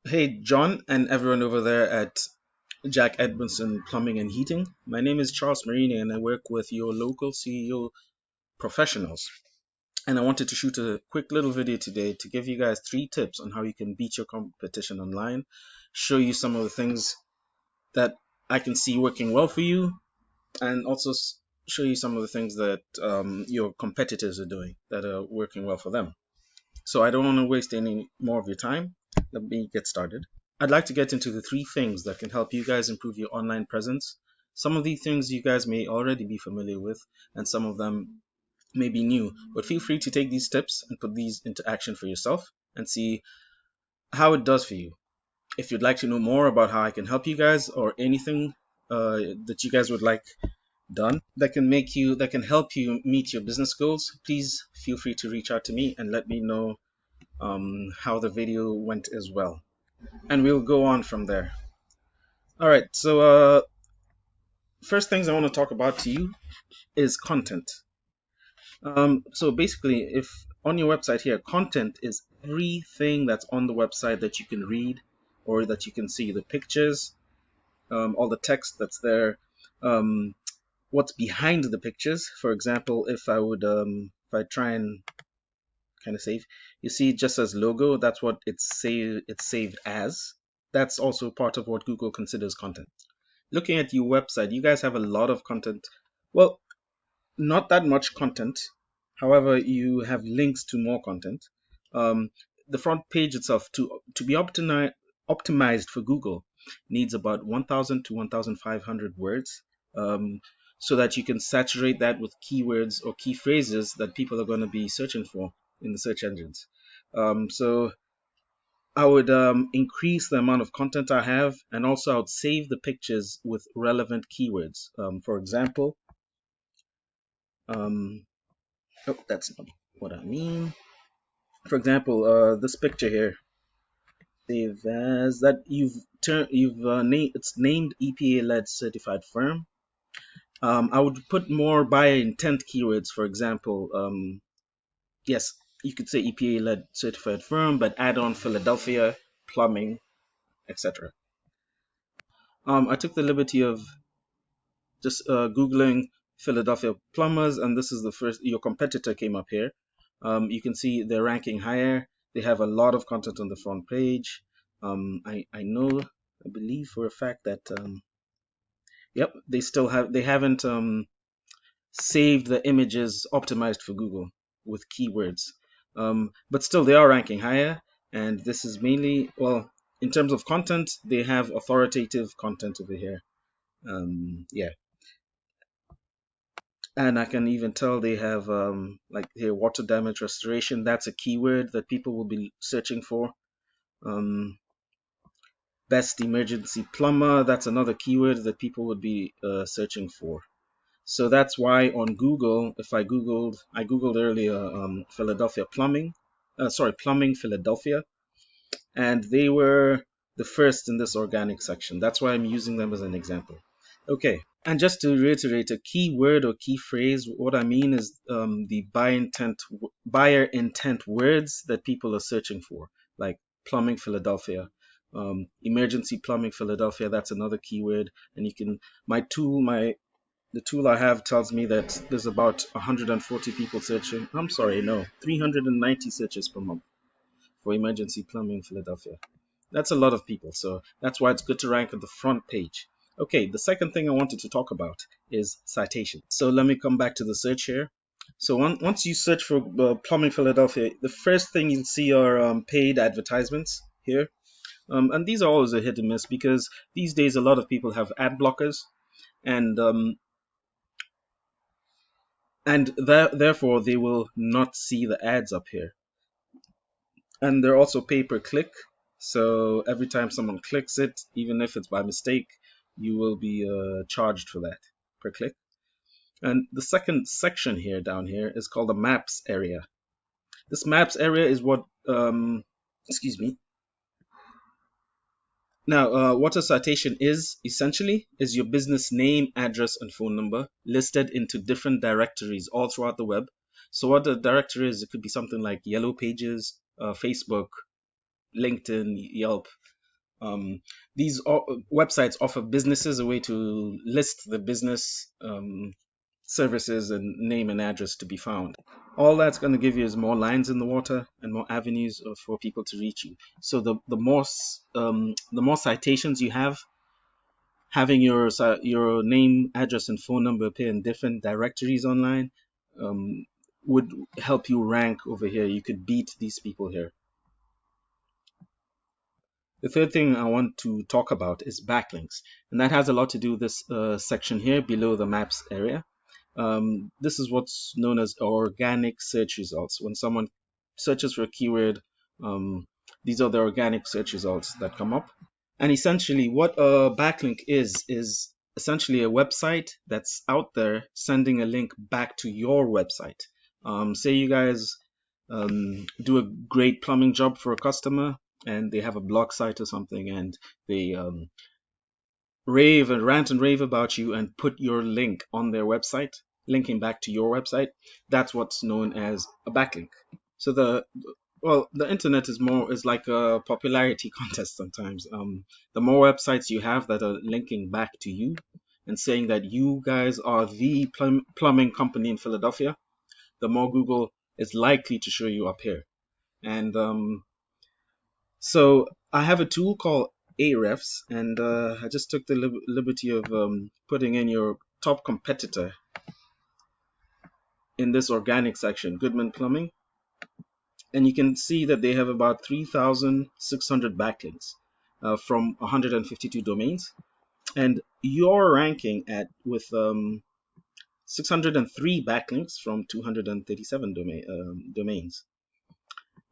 Hey, John, and everyone over there at Jack Edmondson Plumbing and Heating. My name is Charles Marini, and I work with your local CEO professionals. And I wanted to shoot a quick little video today to give you guys 3 tips on how you can beat your competition online, show you some of the things that I can see working well for you, and also show you some of the things that your competitors are doing that are working well for them. So I don't want to waste any more of your time. Let me get started. I'd like to get into the 3 things that can help you guys improve your online presence. Some of these things you guys may already be familiar with, and some of them may be new, but feel free to take these tips and put these into action for yourself and see how it does for you. If you'd like to know more about how I can help you guys or anything that you guys would like done that can help you meet your business goals, please feel free to reach out to me and let me know how the video went as well. And we'll go on from there. All right, so first things I want to talk about to you is content. So basically, if on your website here, content is everything that's on the website that you can read or that you can see, the pictures, all the text that's there, what's behind the pictures. For example, if I try and kind of save, you see it just says logo. That's what it's saved as. That's also part of what Google considers content. Looking at your website, you guys have a lot of content. Well, not that much content. However, you have links to more content. Um, the front page itself, to be optimized for Google, needs about 1,000 to 1,500 words, so that you can saturate that with keywords or key phrases that people are going to be searching for in the search engines. So I would increase the amount of content I have, and also I would save the pictures with relevant keywords. For example, um, oh, that's not what I mean. For example, this picture here, save as that it's named EPA-led certified firm. I would put more buyer intent keywords. For example, yes, you could say EPA-led certified firm, but add on Philadelphia plumbing, etc. I took the liberty of just Googling Philadelphia plumbers, and this is the first, your competitor came up here. You can see they're ranking higher. They have a lot of content on the front page. I know, I believe for a fact that, yep, they haven't saved the images optimized for Google with keywords. But still, they are ranking higher, and this is mainly, well, in terms of content, they have authoritative content over here. Yeah. And I can even tell they have like here, water damage restoration. That's a keyword that people will be searching for. Um, best emergency plumber. That's another keyword that people would be searching for. So that's why on Google, if I googled earlier Philadelphia plumbing, plumbing Philadelphia, and they were the first in this organic section. That's why I'm using them as an example. Okay, and just to reiterate, a key word or key phrase, what I mean is the buyer intent words that people are searching for, like plumbing Philadelphia, emergency plumbing Philadelphia. That's another keyword, and you can the tool I have tells me that there's about 140 people searching. I'm sorry, no, 390 searches per month for emergency plumbing Philadelphia. That's a lot of people, so that's why it's good to rank on the front page. Okay, the second thing I wanted to talk about is citation. So let me come back to the search here. So once you search for plumbing Philadelphia, the first thing you'll see are paid advertisements here. And these are always a hit and miss because these days a lot of people have ad blockers, and therefore they will not see the ads up here. And they're also pay per click. So every time someone clicks it, even if it's by mistake, you will be charged for that per click. And the second section here down here is called the maps area. This maps area is what, excuse me. Now, what a citation is essentially is your business name, address, and phone number listed into different directories all throughout the web. So what the directory is, it could be something like Yellow Pages, Facebook, LinkedIn, Yelp. These websites offer businesses a way to list the business services and name and address to be found. All that's going to give you is more lines in the water and more avenues for people to reach you. So the more citations you have, having your name, address, and phone number appear in different directories online um, would help you rank over here. You could beat these people here. The third thing I want to talk about is backlinks, and that has a lot to do with this section here below the maps area. This is what's known as organic search results. When someone searches for a keyword, these are the organic search results that come up. And essentially, what a backlink is essentially a website that's out there sending a link back to your website. Say you guys do a great plumbing job for a customer, and they have a blog site or something, and they rave and rant and rave about you and put your link on their website, linking back to your website. That's what's known as a backlink. So the internet is like a popularity contest sometimes. The more websites you have that are linking back to you and saying that you guys are the plumbing company in Philadelphia, the more Google is likely to show you up here. And so I have a tool called Ahrefs, and I just took the liberty of putting in your top competitor in this organic section, Goodman Plumbing. And you can see that they have about 3,600 backlinks from 152 domains. And you're ranking with 603 backlinks from 237 domains.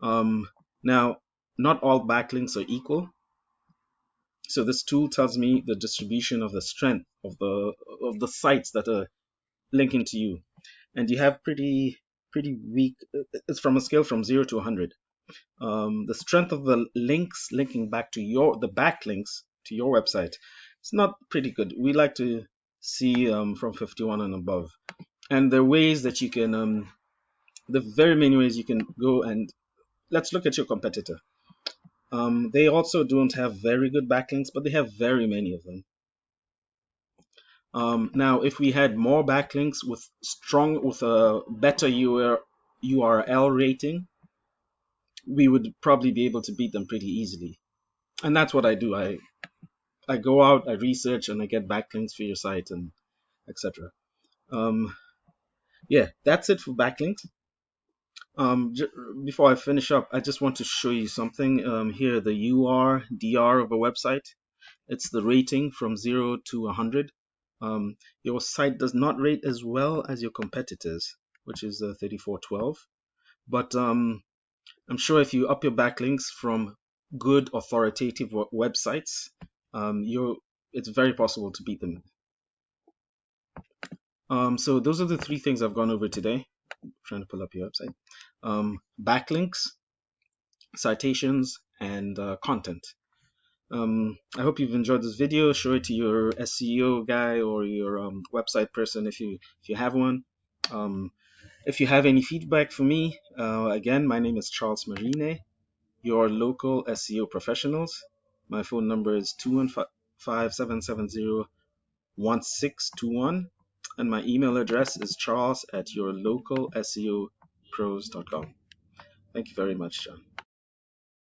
Now, not all backlinks are equal. So this tool tells me the distribution of the strength of the sites that are linking to you, and you have pretty weak. It's from a scale from 0 to 100. The strength of the links linking back to the backlinks to your website, it's not pretty good. We like to see from 51 and above. And there are ways that you can, there are very many ways you can go, and let's look at your competitor. They also don't have very good backlinks, but they have very many of them. Now, if we had more backlinks with a better URL rating, we would probably be able to beat them pretty easily. And that's what I do. I go out, I research, and I get backlinks for your site, and etc. Yeah, that's it for backlinks. Before I finish up, I just want to show you something. Here, the DR of a website. It's the rating from 0 to 100. Your site does not rate as well as your competitors, which is 3412. But I'm sure if you up your backlinks from good authoritative websites, it's very possible to beat them. So those are the three things I've gone over today. I'm trying to pull up your website. Backlinks, citations, and content. I hope you've enjoyed this video. Show it to your SEO guy or your website person if you have one. If you have any feedback for me, again, my name is Charles Marine, your local SEO professionals. My phone number is 215-770-1621, and my email address is charles@yourlocalseopros.com. Thank you very much, John.